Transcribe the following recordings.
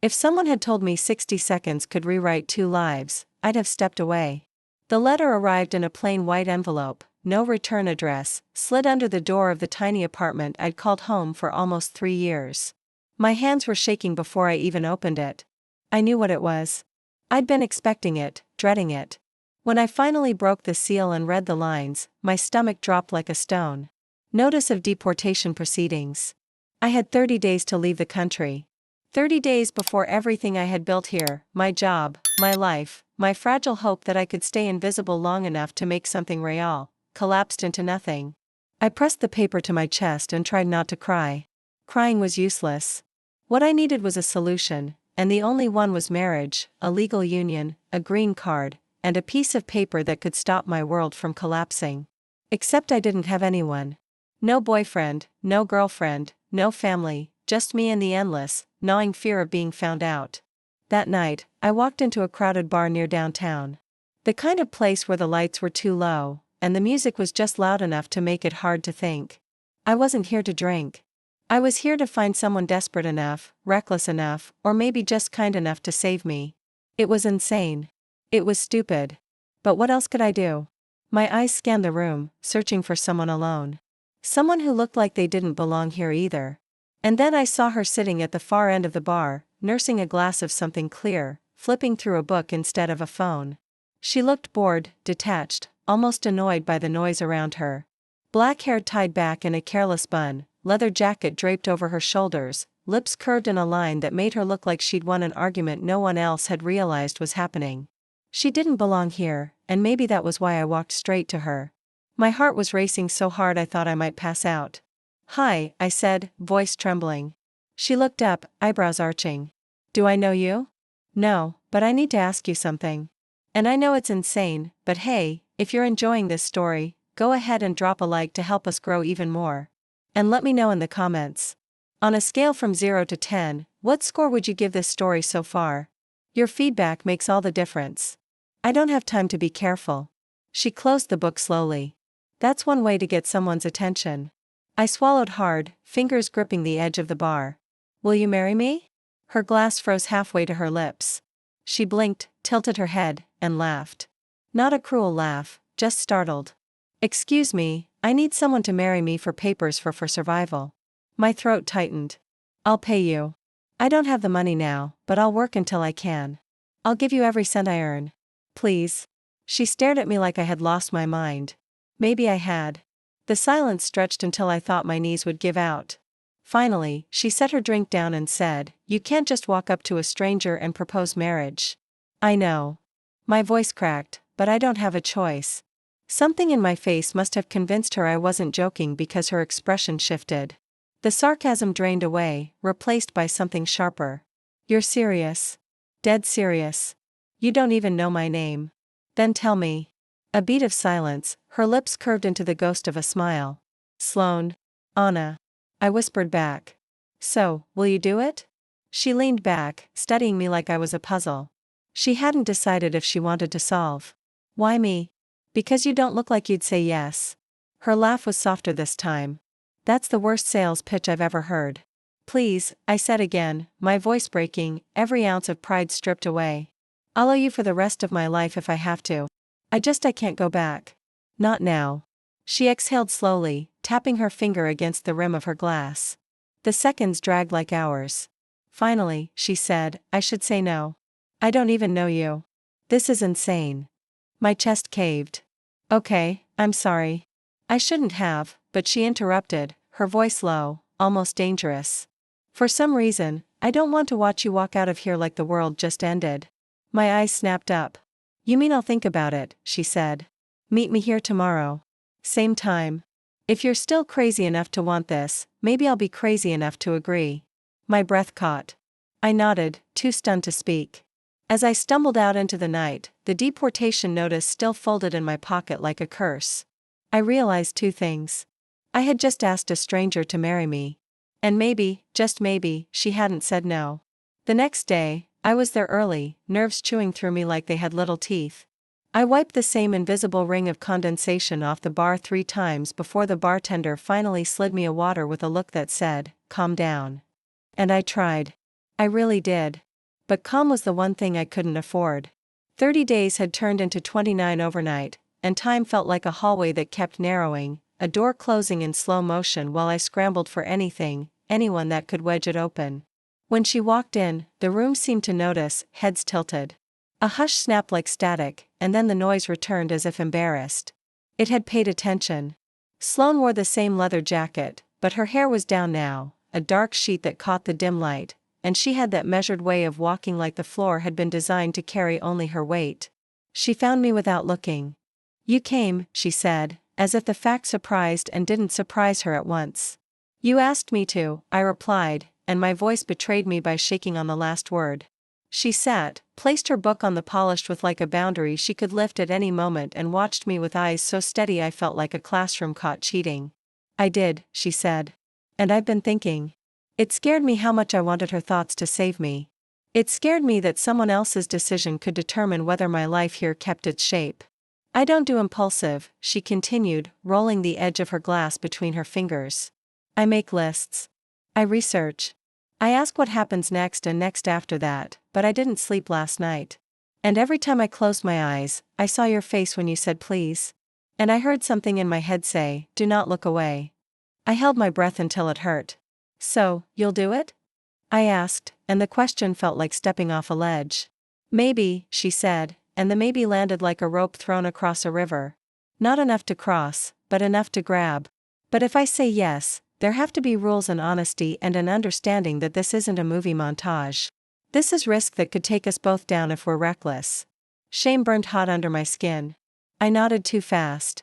If someone had told me 60 seconds could rewrite 2 lives, I'd have stepped away. The letter arrived in a plain white envelope, no return address, slid under the door of the tiny apartment I'd called home for almost 3 years. My hands were shaking before I even opened it. I knew what it was. I'd been expecting it, dreading it. When I finally broke the seal and read the lines, my stomach dropped like a stone. Notice of deportation proceedings. I had 30 days to leave the country. 30 days before everything I had built here, my job, my life, my fragile hope that I could stay invisible long enough to make something real, collapsed into nothing. I pressed the paper to my chest and tried not to cry. Crying was useless. What I needed was a solution, and the only one was marriage, a legal union, a green card, and a piece of paper that could stop my world from collapsing. Except I didn't have anyone. No boyfriend, no girlfriend, no family, just me and the endless, gnawing fear of being found out. That night, I walked into a crowded bar near downtown. The kind of place where the lights were too low, and the music was just loud enough to make it hard to think. I wasn't here to drink. I was here to find someone desperate enough, reckless enough, or maybe just kind enough to save me. It was insane. It was stupid. But what else could I do? My eyes scanned the room, searching for someone alone. Someone who looked like they didn't belong here either. And then I saw her sitting at the far end of the bar, nursing a glass of something clear, flipping through a book instead of a phone. She looked bored, detached, almost annoyed by the noise around her. Black hair tied back in a careless bun, leather jacket draped over her shoulders, lips curved in a line that made her look like she'd won an argument no one else had realized was happening. She didn't belong here, and maybe that was why I walked straight to her. My heart was racing so hard I thought I might pass out. "Hi," I said, voice trembling. She looked up, eyebrows arching. "Do I know you?" "No, but I need to ask you something. And I know it's insane, but hey, if you're enjoying this story, go ahead and drop a like to help us grow even more. And let me know in the comments. On a scale from 0 to 10, what score would you give this story so far? Your feedback makes all the difference. I don't have time to be careful." She closed the book slowly. That's one way to get someone's attention. I swallowed hard, fingers gripping the edge of the bar. "Will you marry me?" Her glass froze halfway to her lips. She blinked, tilted her head, and laughed. Not a cruel laugh, just startled. "Excuse me, I need someone to marry me for papers for survival." My throat tightened. "I'll pay you. I don't have the money now, but I'll work until I can. I'll give you every cent I earn. Please." She stared at me like I had lost my mind. Maybe I had. The silence stretched until I thought my knees would give out. Finally, she set her drink down and said, "You can't just walk up to a stranger and propose marriage." "I know." My voice cracked, but I don't have a choice. Something in my face must have convinced her I wasn't joking because her expression shifted. The sarcasm drained away, replaced by something sharper. "You're serious? Dead serious? You don't even know my name. Then tell me." A beat of silence, her lips curved into the ghost of a smile. "Sloane. Anna." I whispered back. "So, will you do it?" She leaned back, studying me like I was a puzzle. She hadn't decided if she wanted to solve. "Why me?" "Because you don't look like you'd say yes." Her laugh was softer this time. "That's the worst sales pitch I've ever heard." "Please," I said again, my voice breaking, every ounce of pride stripped away. "I'll owe you for the rest of my life if I have to. I can't go back. Not now." She exhaled slowly, tapping her finger against the rim of her glass. The seconds dragged like hours. Finally, she said, "I should say no. I don't even know you. This is insane." My chest caved. "Okay, I'm sorry. I shouldn't have," but she interrupted, her voice low, almost dangerous. "For some reason, I don't want to watch you walk out of here like the world just ended." My eyes snapped up. "You mean I'll think about it," she said. "Meet me here tomorrow. Same time. If you're still crazy enough to want this, maybe I'll be crazy enough to agree." My breath caught. I nodded, too stunned to speak. As I stumbled out into the night, the deportation notice still folded in my pocket like a curse. I realized 2 things. I had just asked a stranger to marry me. And maybe, just maybe, she hadn't said no. The next day, I was there early, nerves chewing through me like they had little teeth. I wiped the same invisible ring of condensation off the bar 3 times before the bartender finally slid me a water with a look that said, "Calm down." And I tried. I really did. but calm was the one thing I couldn't afford. 30 days had turned into 29 overnight, and time felt like a hallway that kept narrowing, a door closing in slow motion while I scrambled for anyone that could wedge it open. When she walked in, the room seemed to notice, heads tilted. A hush snapped like static, and then the noise returned as if embarrassed. It had paid attention. Sloane wore the same leather jacket, but her hair was down now, a dark sheet that caught the dim light, and she had that measured way of walking like the floor had been designed to carry only her weight. She found me without looking. "You came," she said, as if the fact surprised and didn't surprise her at once. "You asked me to," I replied, and my voice betrayed me by shaking on the last word. She sat, placed her book on the polished with like a boundary she could lift at any moment and watched me with eyes so steady I felt like a classroom caught cheating. "I did," she said. "And I've been thinking." It scared me how much I wanted her thoughts to save me. It scared me that someone else's decision could determine whether my life here kept its shape. "I don't do impulsive," she continued, rolling the edge of her glass between her fingers. "I make lists. I research. I ask what happens next and next after that, but I didn't sleep last night. And every time I closed my eyes, I saw your face when you said please. And I heard something in my head say, do not look away." I held my breath until it hurt. "So, you'll do it?" I asked, and the question felt like stepping off a ledge. "Maybe," she said, and the maybe landed like a rope thrown across a river. Not enough to cross, but enough to grab. "But if I say yes, there have to be rules and honesty and an understanding that this isn't a movie montage. This is risk that could take us both down if we're reckless." Shame burned hot under my skin. I nodded too fast.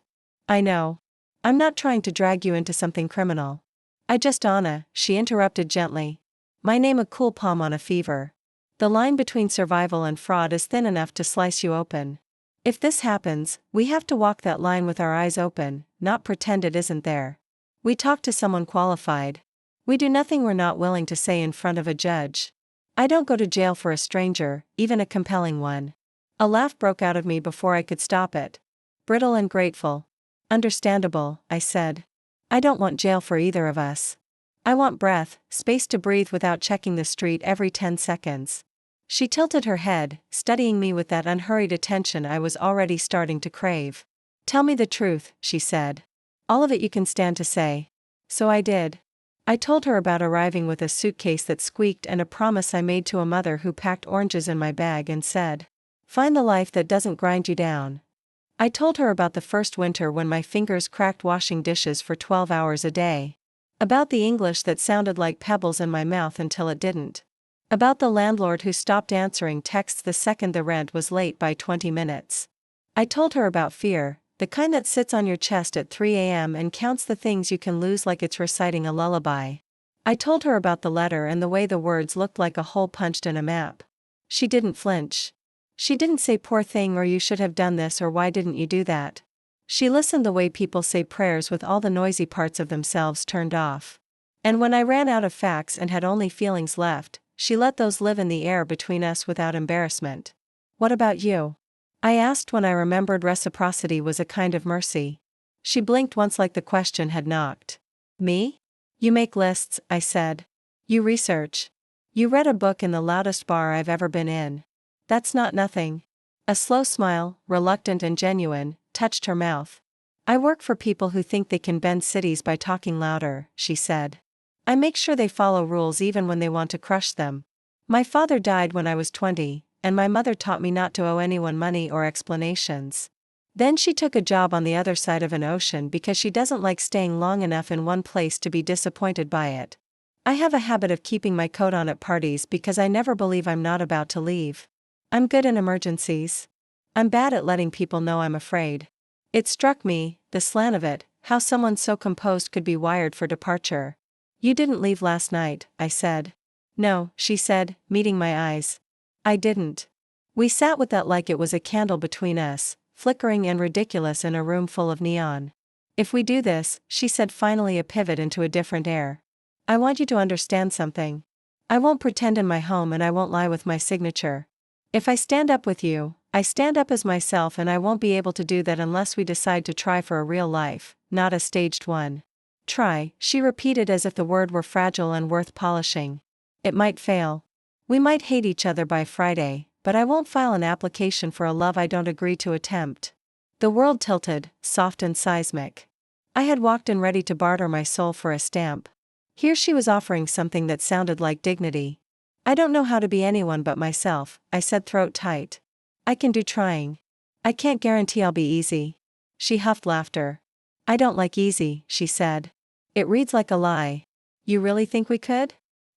"I know. I'm not trying to drag you into something criminal. Anna," she interrupted gently. "My name a cool palm on a fever. The line between survival and fraud is thin enough to slice you open. If this happens, we have to walk that line with our eyes open, not pretend it isn't there. We talk to someone qualified. We do nothing we're not willing to say in front of a judge. I don't go to jail for a stranger, even a compelling one." A laugh broke out of me before I could stop it. "Brittle and grateful." "Understandable," I said. "I don't want jail for either of us. I want breath, space to breathe without checking the street every 10 seconds. She tilted her head, studying me with that unhurried attention I was already starting to crave. "Tell me the truth," she said. "All of it you can stand to say." So I did. I told her about arriving with a suitcase that squeaked and a promise I made to a mother who packed oranges in my bag and said, "Find the life that doesn't grind you down." I told her about the first winter when my fingers cracked washing dishes for 12 hours a day. About the English that sounded like pebbles in my mouth until it didn't. About the landlord who stopped answering texts the second the rent was late by 20 minutes. I told her about fear, the kind that sits on your chest at 3 a.m. and counts the things you can lose like it's reciting a lullaby. I told her about the letter and the way the words looked like a hole punched in a map. She didn't flinch. She didn't say poor thing or you should have done this or why didn't you do that. She listened the way people say prayers with all the noisy parts of themselves turned off. And when I ran out of facts and had only feelings left, she let those live in the air between us without embarrassment. "What about you?" I asked when I remembered reciprocity was a kind of mercy. She blinked once like the question had knocked. "Me? You make lists," I said. "You research. You read a book in the loudest bar I've ever been in. That's not nothing." A slow smile, reluctant and genuine, touched her mouth. "I work for people who think they can bend cities by talking louder," she said. "I make sure they follow rules even when they want to crush them. My father died when I was 20, and my mother taught me not to owe anyone money or explanations. Then she took a job on the other side of an ocean because she doesn't like staying long enough in one place to be disappointed by it. I have a habit of keeping my coat on at parties because I never believe I'm not about to leave. I'm good in emergencies. I'm bad at letting people know I'm afraid." It struck me, the slant of it, how someone so composed could be wired for departure. "You didn't leave last night," I said. "No," she said, meeting my eyes. "I didn't." We sat with that like it was a candle between us, flickering and ridiculous in a room full of neon. "If we do this," she said, finally a pivot into a different air. "I want you to understand something. I won't pretend in my home and I won't lie with my signature. If I stand up with you, I stand up as myself and I won't be able to do that unless we decide to try for a real life, not a staged one." "Try," she repeated as if the word were fragile and worth polishing. "It might fail." We might hate each other by Friday, but I won't file an application for a love I don't agree to attempt. The world tilted, soft and seismic. I had walked in ready to barter my soul for a stamp. Here she was offering something that sounded like dignity. I don't know how to be anyone but myself, I said, throat tight. I can do trying. I can't guarantee I'll be easy. She huffed laughter. I don't like easy, she said. It reads like a lie. You really think we could?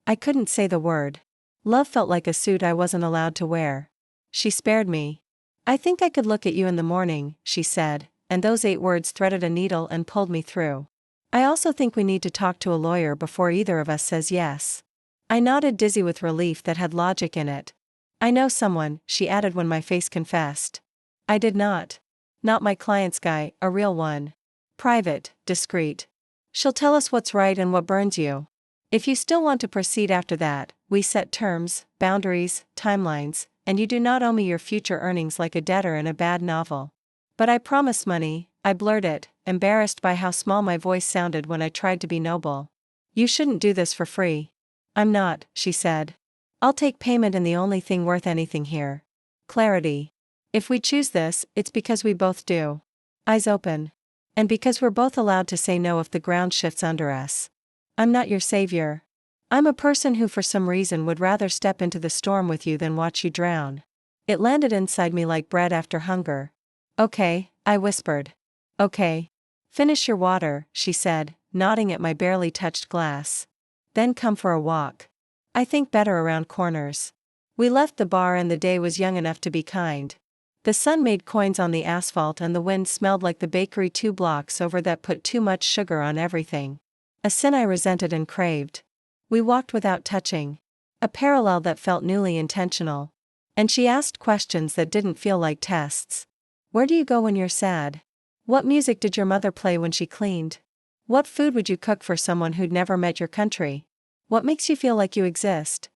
I couldn't say the word. Love felt like a suit I wasn't allowed to wear. She spared me. I think I could look at you in the morning, she said, and those 8 words threaded a needle and pulled me through. I also think we need to talk to a lawyer before either of us says yes. I nodded, dizzy with relief that had logic in it. I know someone, she added when my face confessed. I did not. Not my client's guy, a real one. Private, discreet. She'll tell us what's right and what burns you. If you still want to proceed after that, we set terms, boundaries, timelines, and you do not owe me your future earnings like a debtor in a bad novel. But I promise money, I blurted, embarrassed by how small my voice sounded when I tried to be noble. You shouldn't do this for free. I'm not, she said. I'll take payment in the only thing worth anything here. Clarity. If we choose this, it's because we both do. Eyes open. And because we're both allowed to say no if the ground shifts under us. I'm not your savior. I'm a person who for some reason would rather step into the storm with you than watch you drown. It landed inside me like bread after hunger. Okay, I whispered. Okay. Finish your water, she said, nodding at my barely touched glass. Then come for a walk. I think better around corners. We left the bar and the day was young enough to be kind. The sun made coins on the asphalt and the wind smelled like the bakery 2 blocks over that put too much sugar on everything. A sin I resented and craved. We walked without touching. A parallel that felt newly intentional. And she asked questions that didn't feel like tests. Where do you go when you're sad? What music did your mother play when she cleaned? What food would you cook for someone who'd never met your country? What makes you feel like you exist?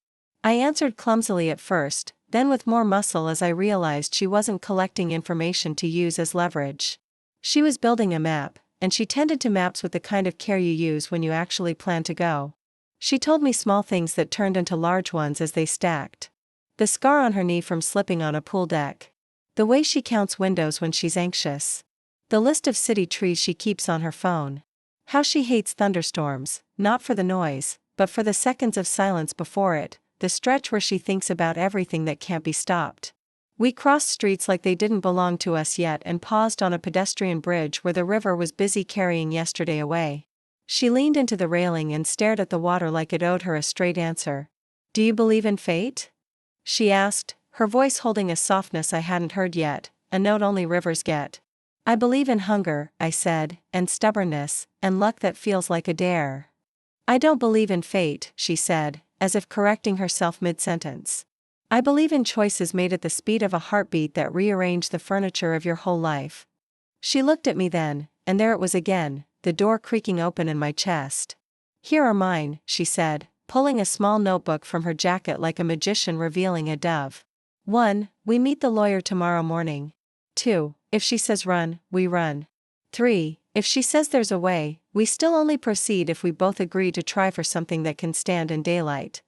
I answered clumsily at first, then with more muscle as I realized she wasn't collecting information to use as leverage. She was building a map, and she tended to maps with the kind of care you use when you actually plan to go. She told me small things that turned into large ones as they stacked. The scar on her knee from slipping on a pool deck. The way she counts windows when she's anxious. The list of city trees she keeps on her phone. How she hates thunderstorms, not for the noise, but for the seconds of silence before it, the stretch where she thinks about everything that can't be stopped. We crossed streets like they didn't belong to us yet and paused on a pedestrian bridge where the river was busy carrying yesterday away. She leaned into the railing and stared at the water like it owed her a straight answer. Do you believe in fate? She asked, her voice holding a softness I hadn't heard yet, a note only rivers get. I believe in hunger, I said, and stubbornness, and luck that feels like a dare. I don't believe in fate, she said, as if correcting herself mid-sentence. I believe in choices made at the speed of a heartbeat that rearrange the furniture of your whole life. She looked at me then, and there it was again, the door creaking open in my chest. Here are mine, she said, pulling a small notebook from her jacket like a magician revealing a dove. 1. We meet the lawyer tomorrow morning. 2. If she says run, we run. 3. If she says there's a way, we still only proceed if we both agree to try for something that can stand in daylight.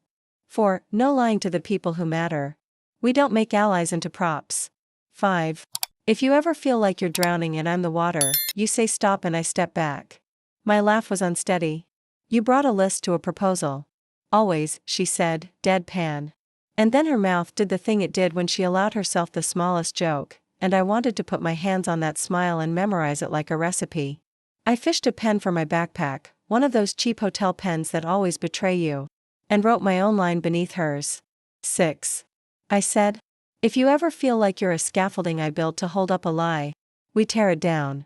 4. No lying to the people who matter. We don't make allies into props. 5. If you ever feel like you're drowning and I'm the water, you say stop and I step back. My laugh was unsteady. You brought a list to a proposal. Always, she said, deadpan. And then her mouth did the thing it did when she allowed herself the smallest joke, and I wanted to put my hands on that smile and memorize it like a recipe. I fished a pen from my backpack, one of those cheap hotel pens that always betray you, and wrote my own line beneath hers. 6. I said. If you ever feel like you're a scaffolding I built to hold up a lie, we tear it down.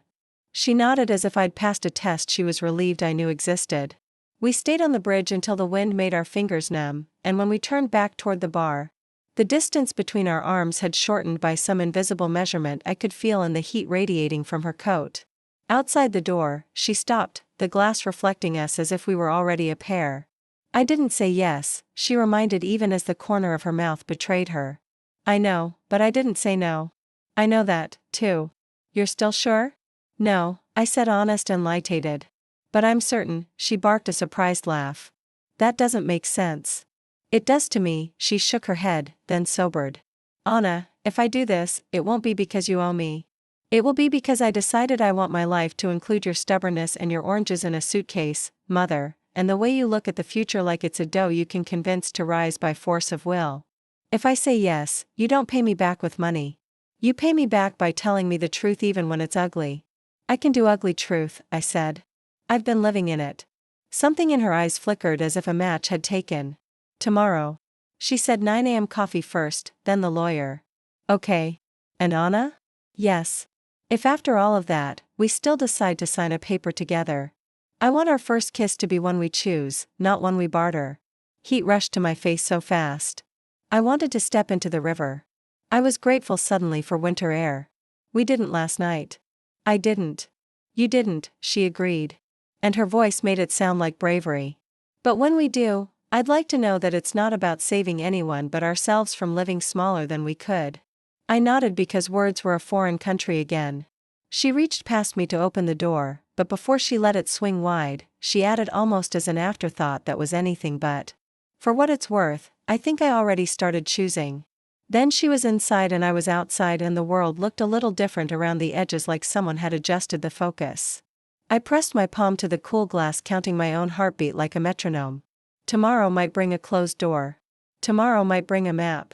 She nodded as if I'd passed a test she was relieved I knew existed. We stayed on the bridge until the wind made our fingers numb, and when we turned back toward the bar, the distance between our arms had shortened by some invisible measurement I could feel in the heat radiating from her coat. Outside the door, she stopped, the glass reflecting us as if we were already a pair. I didn't say yes, she reminded even as the corner of her mouth betrayed her. I know, but I didn't say no. I know that, too. You're still sure? No, I said, honest and lightheaded. But I'm certain, she barked a surprised laugh. That doesn't make sense. It does to me. She shook her head, then sobered. Anna, if I do this, it won't be because you owe me. It will be because I decided I want my life to include your stubbornness and your oranges in a suitcase, mother, and the way you look at the future like it's a dough you can convince to rise by force of will. If I say yes, you don't pay me back with money. You pay me back by telling me the truth even when it's ugly. I can do ugly truth, I said. I've been living in it. Something in her eyes flickered as if a match had taken. Tomorrow. She said 9 a.m. coffee first, then the lawyer. Okay. And Anna? Yes. If after all of that, we still decide to sign a paper together. I want our first kiss to be one we choose, not one we barter. Heat rushed to my face so fast. I wanted to step into the river. I was grateful suddenly for winter air. We didn't last night. I didn't. You didn't, she agreed. And her voice made it sound like bravery. But when we do, I'd like to know that it's not about saving anyone but ourselves from living smaller than we could. I nodded because words were a foreign country again. She reached past me to open the door, but before she let it swing wide, she added almost as an afterthought that was anything but. For what it's worth, I think I already started choosing. Then she was inside and I was outside and the world looked a little different around the edges like someone had adjusted the focus. I pressed my palm to the cool glass counting my own heartbeat like a metronome. Tomorrow might bring a closed door. Tomorrow might bring a map.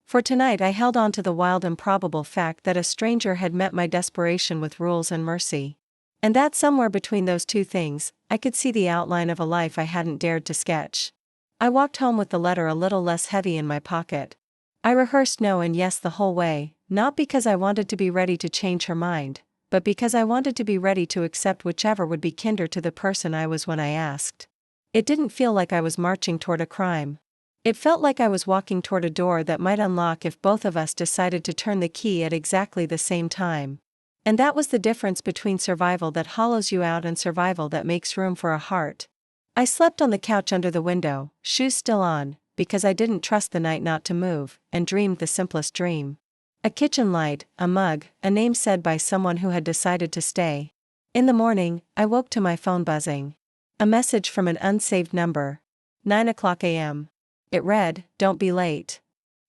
For tonight I held on to the wild improbable fact that a stranger had met my desperation with rules and mercy. And that somewhere between those two things, I could see the outline of a life I hadn't dared to sketch. I walked home with the letter a little less heavy in my pocket. I rehearsed no and yes the whole way, not because I wanted to be ready to change her mind, but because I wanted to be ready to accept whichever would be kinder to the person I was when I asked. It didn't feel like I was marching toward a crime. It felt like I was walking toward a door that might unlock if both of us decided to turn the key at exactly the same time. And that was the difference between survival that hollows you out and survival that makes room for a heart. I slept on the couch under the window, shoes still on, because I didn't trust the night not to move, and dreamed the simplest dream. A kitchen light, a mug, a name said by someone who had decided to stay. In the morning, I woke to my phone buzzing. A message from an unsaved number. 9:00 a.m. It read, "Don't be late."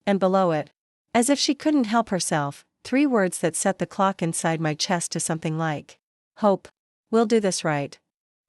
And below it, as if she couldn't help herself, 3 words that set the clock inside my chest to something like, "Hope. We'll do this right."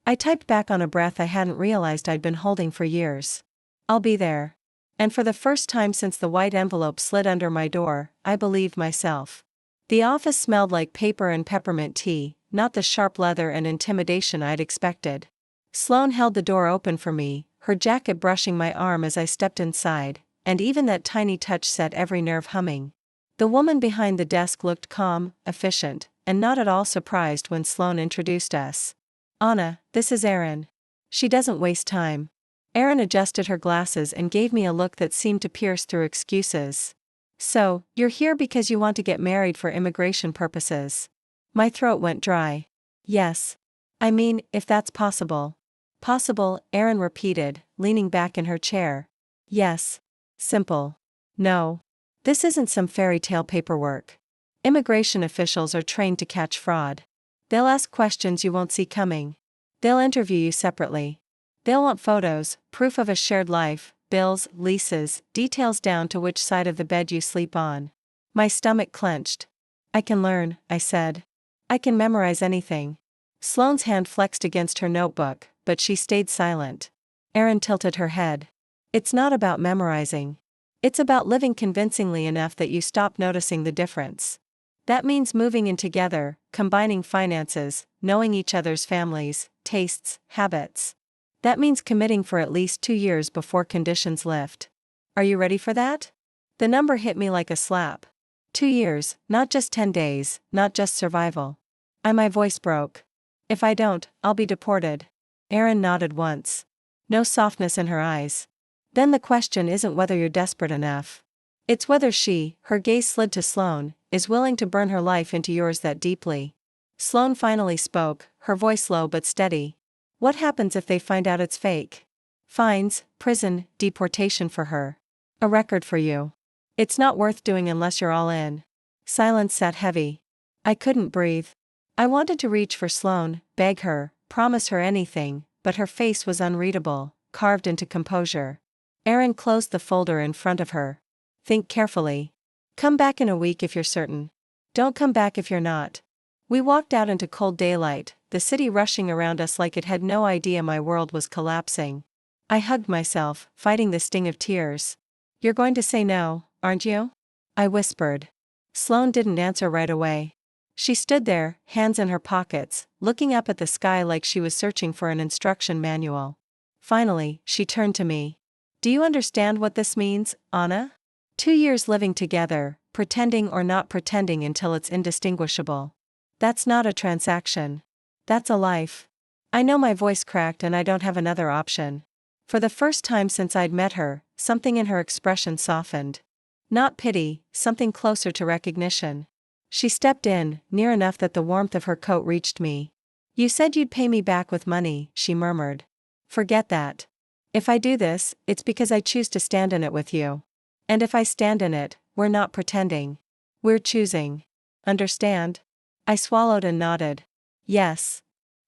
I typed back on a breath I hadn't realized I'd been holding for years. "I'll be there." And for the first time since the white envelope slid under my door, I believed myself. The office smelled like paper and peppermint tea, not the sharp leather and intimidation I'd expected. Sloane held the door open for me, her jacket brushing my arm as I stepped inside, and even that tiny touch set every nerve humming. The woman behind the desk looked calm, efficient, and not at all surprised when Sloane introduced us. "Anna, this is Erin. She doesn't waste time." Erin adjusted her glasses and gave me a look that seemed to pierce through excuses. "So, you're here because you want to get married for immigration purposes." My throat went dry. "Yes. I mean, if that's possible." "Possible," Erin repeated, leaning back in her chair. "Yes. Simple. No. This isn't some fairy tale paperwork. Immigration officials are trained to catch fraud. They'll ask questions you won't see coming. They'll interview you separately. They'll want photos, proof of a shared life, bills, leases, details down to which side of the bed you sleep on." My stomach clenched. "I can learn," I said. "I can memorize anything." Sloane's hand flexed against her notebook, but she stayed silent. Erin tilted her head. "It's not about memorizing. It's about living convincingly enough that you stop noticing the difference. That means moving in together, combining finances, knowing each other's families, tastes, habits. That means committing for at least 2 years before conditions lift. Are you ready for that?" The number hit me like a slap. 2 years, not just 10 days, not just survival. My voice broke. "If I don't, I'll be deported." Erin nodded once. No softness in her eyes. "Then the question isn't whether you're desperate enough. It's whether she," her gaze slid to Sloane, "is willing to burn her life into yours that deeply." Sloane finally spoke, her voice low but steady. "What happens if they find out it's fake?" "Fines, prison, deportation for her. A record for you. It's not worth doing unless you're all in." Silence sat heavy. I couldn't breathe. I wanted to reach for Sloane, beg her, promise her anything, but her face was unreadable, carved into composure. Erin closed the folder in front of her. Think carefully. Come back in a week if you're certain. Don't come back if you're not. We walked out into cold daylight, the city rushing around us like it had no idea my world was collapsing. I hugged myself, fighting the sting of tears. You're going to say no, aren't you? I whispered. Sloane didn't answer right away. She stood there, hands in her pockets, looking up at the sky like she was searching for an instruction manual. Finally, she turned to me. Do you understand what this means, Anna? 2 years living together, pretending or not pretending until it's indistinguishable. That's not a transaction. That's a life. I know my voice cracked and I don't have another option. For the first time since I'd met her, something in her expression softened. Not pity, something closer to recognition. She stepped in, near enough that the warmth of her coat reached me. You said you'd pay me back with money, she murmured. Forget that. If I do this, it's because I choose to stand in it with you. And if I stand in it, we're not pretending. We're choosing. Understand? I swallowed and nodded. Yes.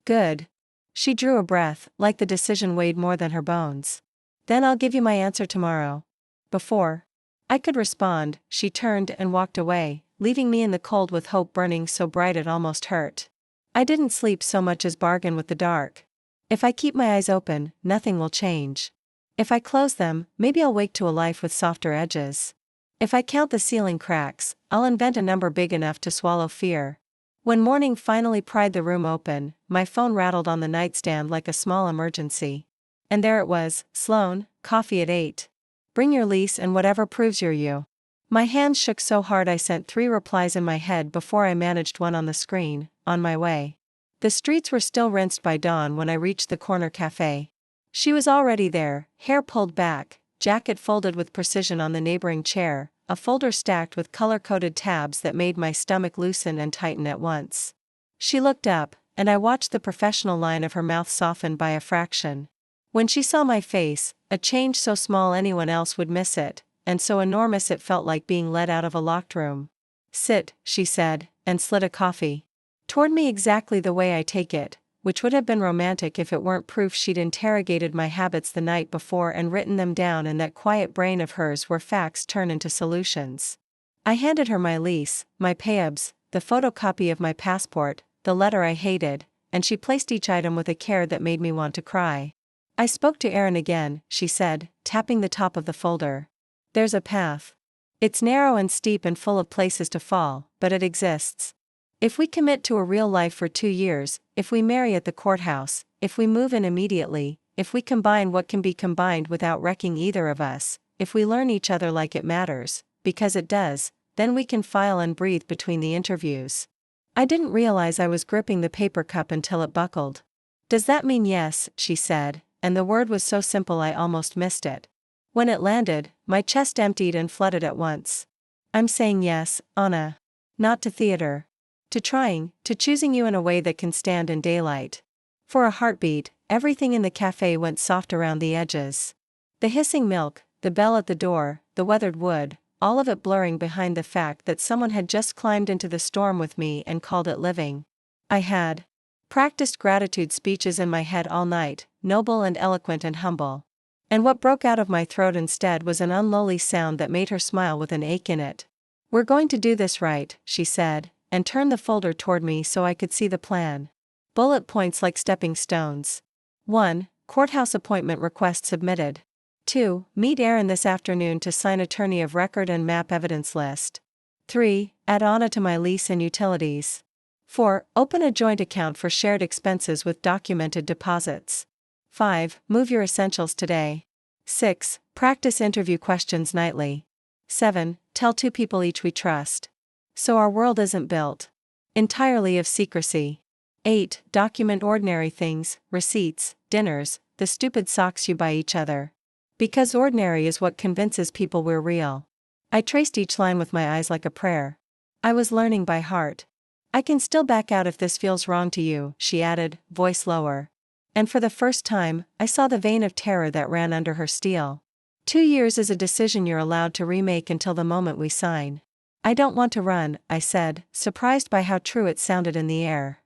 Good. She drew a breath, like the decision weighed more than her bones. Then I'll give you my answer tomorrow. Before I could respond, she turned and walked away, leaving me in the cold with hope burning so bright it almost hurt. I didn't sleep so much as bargain with the dark. If I keep my eyes open, nothing will change. If I close them, maybe I'll wake to a life with softer edges. If I count the ceiling cracks, I'll invent a number big enough to swallow fear. When morning finally pried the room open, my phone rattled on the nightstand like a small emergency. And there it was, Sloane, coffee at 8. Bring your lease and whatever proves you're you. My hands shook so hard I sent 3 replies in my head before I managed one on the screen, on my way. The streets were still rinsed by dawn when I reached the corner cafe. She was already there, hair pulled back, jacket folded with precision on the neighboring chair, a folder stacked with color-coded tabs that made my stomach loosen and tighten at once. She looked up, and I watched the professional line of her mouth soften by a fraction. When she saw my face, a change so small anyone else would miss it, and so enormous it felt like being let out of a locked room. Sit, she said, and slid a coffee toward me exactly the way I take it, which would have been romantic if it weren't proof she'd interrogated my habits the night before and written them down in that quiet brain of hers where facts turn into solutions. I handed her my lease, my payabs, the photocopy of my passport, the letter I hated, and she placed each item with a care that made me want to cry. I spoke to Erin again, she said, tapping the top of the folder. There's a path. It's narrow and steep and full of places to fall, but it exists. If we commit to a real life for 2 years, if we marry at the courthouse, if we move in immediately, if we combine what can be combined without wrecking either of us, if we learn each other like it matters, because it does, then we can file and breathe between the interviews. I didn't realize I was gripping the paper cup until it buckled. Does that mean yes, she said, and the word was so simple I almost missed it. When it landed, my chest emptied and flooded at once. I'm saying yes, Anna. Not to theater. To trying, to choosing you in a way that can stand in daylight. For a heartbeat, everything in the cafe went soft around the edges. The hissing milk, the bell at the door, the weathered wood, all of it blurring behind the fact that someone had just climbed into the storm with me and called it living. I had practiced gratitude speeches in my head all night, noble and eloquent and humble. And what broke out of my throat instead was an unlowly sound that made her smile with an ache in it. We're going to do this right, she said, and turned the folder toward me so I could see the plan. Bullet points like stepping stones. 1. Courthouse appointment request submitted. 2. Meet Erin this afternoon to sign attorney of record and map evidence list. 3. Add Anna to my lease and utilities. 4. Open a joint account for shared expenses with documented deposits. 5. Move your essentials today. 6. Practice interview questions nightly. 7. Tell 2 people each we trust. So our world isn't built entirely of secrecy. 8. Document ordinary things, receipts, dinners, the stupid socks you buy each other. Because ordinary is what convinces people we're real. I traced each line with my eyes like a prayer. I was learning by heart. I can still back out if this feels wrong to you, she added, voice lower. And for the first time, I saw the vein of terror that ran under her steel. 2 years is a decision you're allowed to remake until the moment we sign. I don't want to run, I said, surprised by how true it sounded in the air.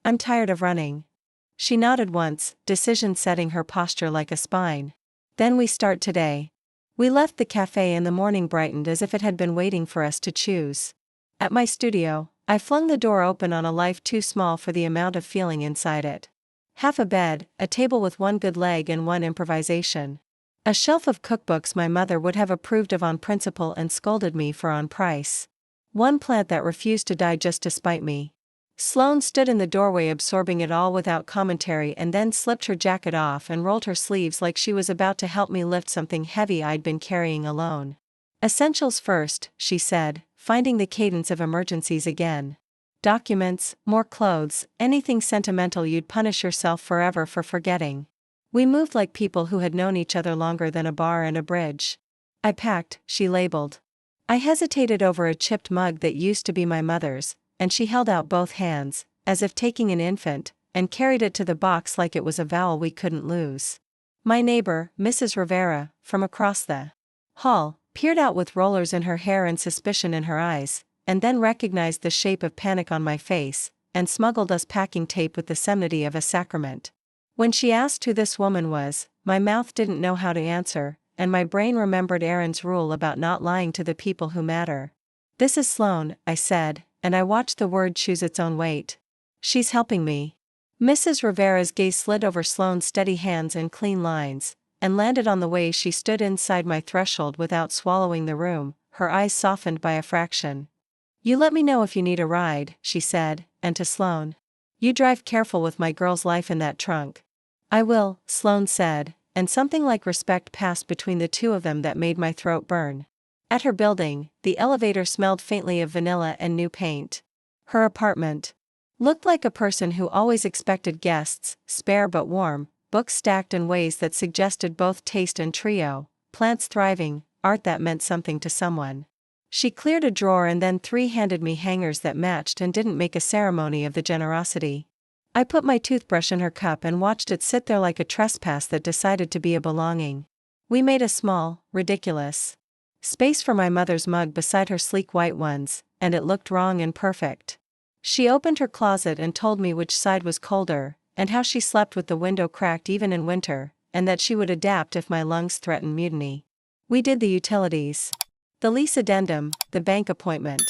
I'm tired of running. She nodded once, decision setting her posture like a spine. Then we start today. We left the cafe and the morning brightened as if it had been waiting for us to choose. At my studio, I flung the door open on a life too small for the amount of feeling inside it. Half a bed, a table with one good leg and one improvisation. A shelf of cookbooks my mother would have approved of on principle and scolded me for on price. One plant that refused to die just to spite me. Sloane stood in the doorway absorbing it all without commentary and then slipped her jacket off and rolled her sleeves like she was about to help me lift something heavy I'd been carrying alone. Essentials first, she said, finding the cadence of emergencies again. Documents, more clothes, anything sentimental you'd punish yourself forever for forgetting. We moved like people who had known each other longer than a bar and a bridge. I packed, she labeled. I hesitated over a chipped mug that used to be my mother's, and she held out both hands, as if taking an infant, and carried it to the box like it was a vowel we couldn't lose. My neighbor, Mrs. Rivera, from across the hall, peered out with rollers in her hair and suspicion in her eyes, and then recognized the shape of panic on my face, and smuggled us packing tape with the solemnity of a sacrament. When she asked who this woman was, my mouth didn't know how to answer, and my brain remembered Aaron's rule about not lying to the people who matter. This is Sloane, I said, and I watched the word choose its own weight. She's helping me. Mrs. Rivera's gaze slid over Sloane's steady hands and clean lines, and landed on the way she stood inside my threshold without swallowing the room, her eyes softened by a fraction. You let me know if you need a ride, she said, and to Sloane. You drive careful with my girl's life in that trunk. I will, Sloane said, and something like respect passed between the two of them that made my throat burn. At her building, the elevator smelled faintly of vanilla and new paint. Her apartment looked like a person who always expected guests, spare but warm, books stacked in ways that suggested both taste and trio, plants thriving, art that meant something to someone. She cleared a drawer and then handed me hangers that matched and didn't make a ceremony of the generosity. I put my toothbrush in her cup and watched it sit there like a trespass that decided to be a belonging. We made a small, ridiculous space for my mother's mug beside her sleek white ones, and it looked wrong and perfect. She opened her closet and told me which side was colder, and how she slept with the window cracked even in winter, and that she would adapt if my lungs threatened mutiny. We did the utilities. The lease addendum, the bank appointment.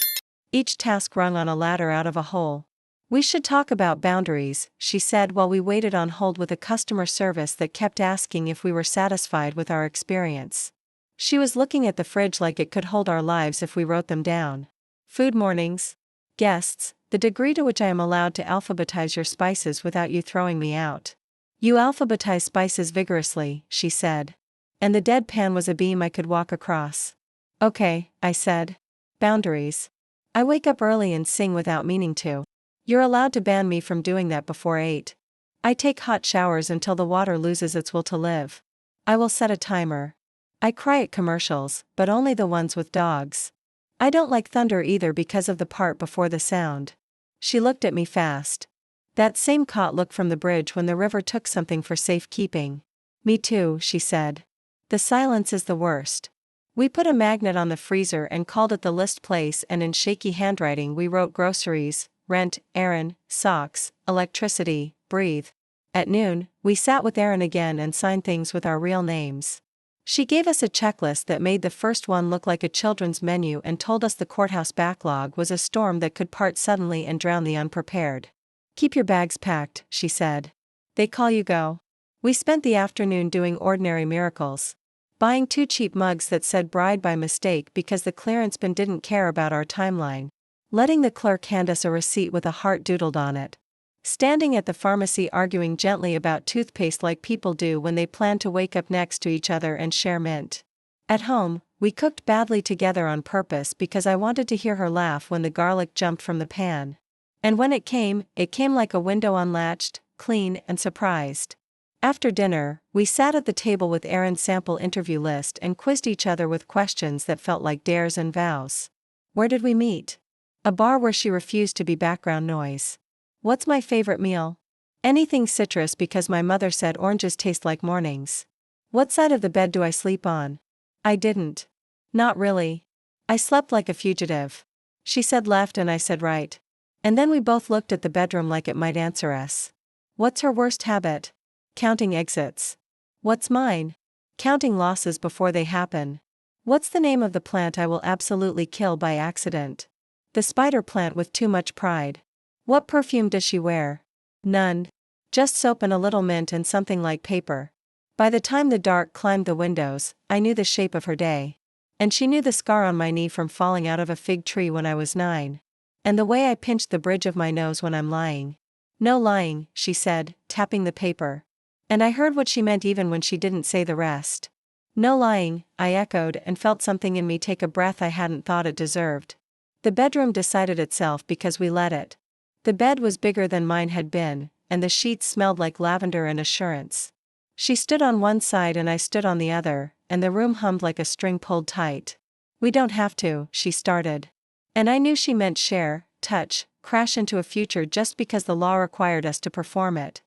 Each task rung on a ladder out of a hole. We should talk about boundaries, she said while we waited on hold with a customer service that kept asking if we were satisfied with our experience. She was looking at the fridge like it could hold our lives if we wrote them down. Food mornings. Guests, the degree to which I am allowed to alphabetize your spices without you throwing me out. You alphabetize spices vigorously, she said. And the deadpan was a beam I could walk across. Okay, I said. Boundaries. I wake up early and sing without meaning to. You're allowed to ban me from doing that before 8. I take hot showers until the water loses its will to live. I will set a timer. I cry at commercials, but only the ones with dogs. I don't like thunder either because of the part before the sound. She looked at me fast. That same caught look from the bridge when the river took something for safekeeping. Me too, she said. The silence is the worst. We put a magnet on the freezer and called it the list place, and in shaky handwriting we wrote groceries, rent, Aaron, socks, electricity, breathe. At noon, we sat with Aaron again and signed things with our real names. She gave us a checklist that made the first one look like a children's menu and told us the courthouse backlog was a storm that could part suddenly and drown the unprepared. Keep your bags packed, she said. They call you go. We spent the afternoon doing ordinary miracles. Buying 2 cheap mugs that said bride by mistake because the clearance bin didn't care about our timeline. Letting the clerk hand us a receipt with a heart doodled on it. Standing at the pharmacy arguing gently about toothpaste like people do when they plan to wake up next to each other and share mint. At home, we cooked badly together on purpose because I wanted to hear her laugh when the garlic jumped from the pan. And when it came like a window unlatched, clean and surprised. After dinner, we sat at the table with Aaron's sample interview list and quizzed each other with questions that felt like dares and vows. Where did we meet? A bar where she refused to be background noise. What's my favorite meal? Anything citrus because my mother said oranges taste like mornings. What side of the bed do I sleep on? I didn't. Not really. I slept like a fugitive. She said left and I said right. And then we both looked at the bedroom like it might answer us. What's her worst habit? Counting exits. What's mine? Counting losses before they happen. What's the name of the plant I will absolutely kill by accident? The spider plant with too much pride. What perfume does she wear? None. Just soap and a little mint and something like paper. By the time the dark climbed the windows, I knew the shape of her day. And she knew the scar on my knee from falling out of a fig tree when I was 9. And the way I pinched the bridge of my nose when I'm lying. No lying, she said, tapping the paper. And I heard what she meant even when she didn't say the rest. No lying, I echoed and felt something in me take a breath I hadn't thought it deserved. The bedroom decided itself because we let it. The bed was bigger than mine had been, and the sheets smelled like lavender and assurance. She stood on one side and I stood on the other, and the room hummed like a string pulled tight. We don't have to, she started. And I knew she meant share, touch, crash into a future just because the law required us to perform it.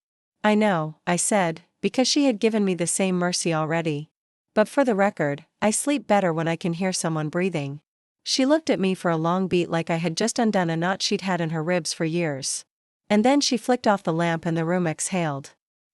I know, I said, because she had given me the same mercy already. But for the record, I sleep better when I can hear someone breathing. She looked at me for a long beat like I had just undone a knot she'd had in her ribs for years. And then she flicked off the lamp and the room exhaled.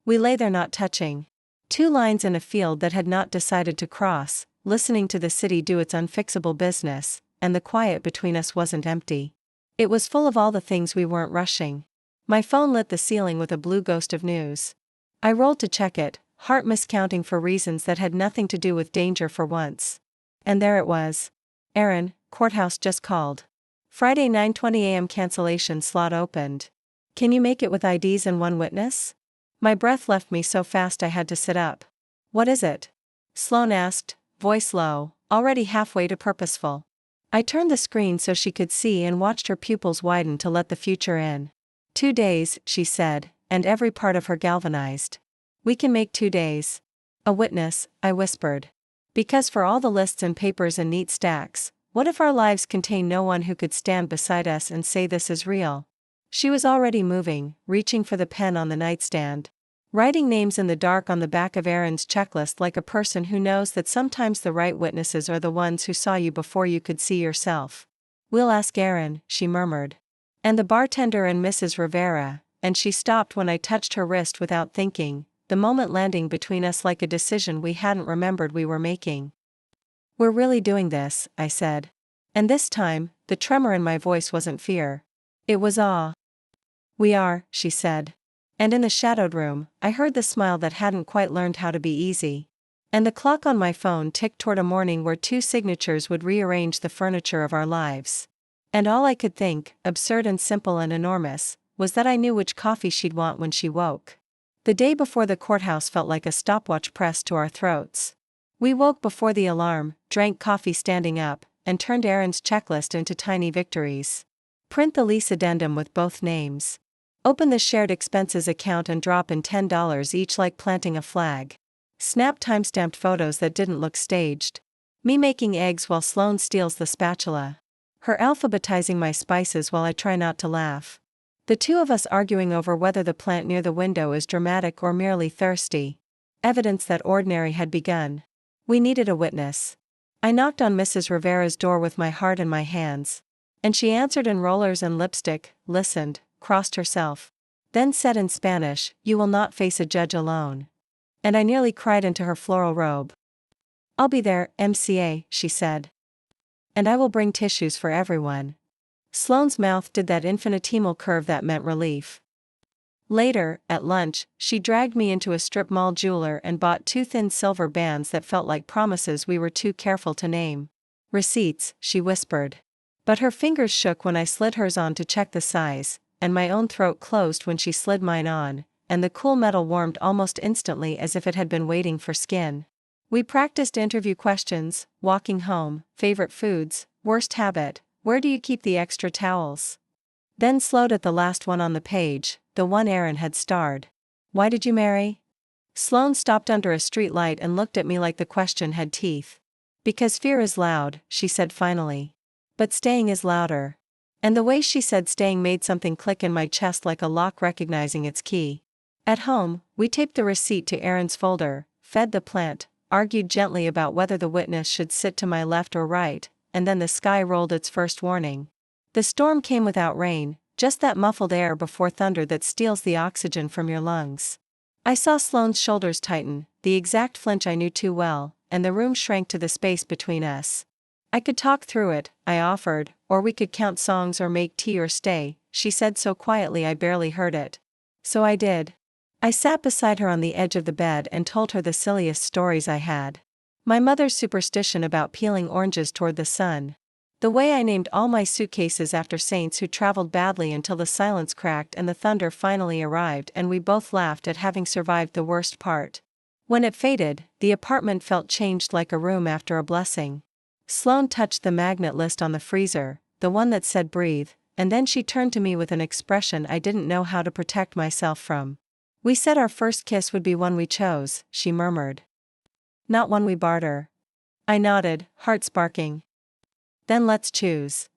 We lay there not touching. Two lines in a field that had not decided to cross, listening to the city do its unfixable business, and the quiet between us wasn't empty. It was full of all the things we weren't rushing. My phone lit the ceiling with a blue ghost of news. I rolled to check it, heart miscounting for reasons that had nothing to do with danger for once. And there it was. Aaron, courthouse just called. Friday 9:20 a.m. cancellation slot opened. Can you make it with IDs and one witness? My breath left me so fast I had to sit up. What is it? Sloane asked, voice low, already halfway to purposeful. I turned the screen so she could see and watched her pupils widen to let the future in. 2 days, she said, and every part of her galvanized. We can make 2 days. A witness, I whispered. Because for all the lists and papers and neat stacks, what if our lives contain no one who could stand beside us and say this is real? She was already moving, reaching for the pen on the nightstand. Writing names in the dark on the back of Aaron's checklist like a person who knows that sometimes the right witnesses are the ones who saw you before you could see yourself. We'll ask Aaron, she murmured. And the bartender and Mrs. Rivera, and she stopped when I touched her wrist without thinking, the moment landing between us like a decision we hadn't remembered we were making. We're really doing this, I said. And this time, the tremor in my voice wasn't fear. It was awe. We are, she said. And in the shadowed room, I heard the smile that hadn't quite learned how to be easy. And the clock on my phone ticked toward a morning where 2 signatures would rearrange the furniture of our lives. And all I could think, absurd and simple and enormous, was that I knew which coffee she'd want when she woke. The day before the courthouse felt like a stopwatch pressed to our throats. We woke before the alarm, drank coffee standing up, and turned Aaron's checklist into tiny victories. Print the lease addendum with both names. Open the shared expenses account and drop in $10 each like planting a flag. Snap time-stamped photos that didn't look staged. Me making eggs while Sloane steals the spatula. Her alphabetizing my spices while I try not to laugh. The two of us arguing over whether the plant near the window is dramatic or merely thirsty. Evidence that ordinary had begun. We needed a witness. I knocked on Mrs. Rivera's door with my heart in my hands. And she answered in rollers and lipstick, listened, crossed herself. Then said in Spanish, "You will not face a judge alone." And I nearly cried into her floral robe. "I'll be there, MCA," she said. "And I will bring tissues for everyone." Sloane's mouth did that infinitesimal curve that meant relief. Later, at lunch, she dragged me into a strip mall jeweler and bought 2 thin silver bands that felt like promises we were too careful to name. "Receipts," she whispered. But her fingers shook when I slid hers on to check the size, and my own throat closed when she slid mine on, and the cool metal warmed almost instantly as if it had been waiting for skin. We practiced interview questions, walking home, favorite foods, worst habit, where do you keep the extra towels? Then slowed at the last one on the page, the one Aaron had starred. Why did you marry? Sloane stopped under a street light and looked at me like the question had teeth. Because fear is loud, she said finally. But staying is louder. And the way she said staying made something click in my chest like a lock recognizing its key. At home, we taped the receipt to Aaron's folder, fed the plant, argued gently about whether the witness should sit to my left or right, and then the sky rolled its first warning. The storm came without rain, just that muffled air before thunder that steals the oxygen from your lungs. I saw Sloane's shoulders tighten, the exact flinch I knew too well, and the room shrank to the space between us. I could talk through it, I offered, or we could count songs or make tea or stay, she said so quietly I barely heard it. So I did. I sat beside her on the edge of the bed and told her the silliest stories I had. My mother's superstition about peeling oranges toward the sun. The way I named all my suitcases after saints who traveled badly until the silence cracked and the thunder finally arrived and we both laughed at having survived the worst part. When it faded, the apartment felt changed like a room after a blessing. Sloane touched the magnet list on the freezer, the one that said breathe, and then she turned to me with an expression I didn't know how to protect myself from. We said our first kiss would be one we chose, she murmured. Not one we barter. I nodded, heart sparking. Then let's choose.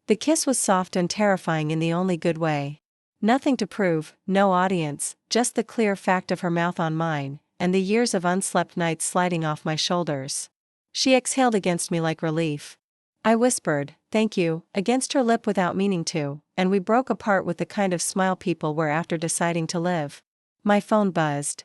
The kiss was soft and terrifying in the only good way. Nothing to prove, no audience, just the clear fact of her mouth on mine, and the years of unslept nights sliding off my shoulders. She exhaled against me like relief. I whispered, thank you, against her lip without meaning to, and we broke apart with the kind of smile people wear after deciding to live. My phone buzzed.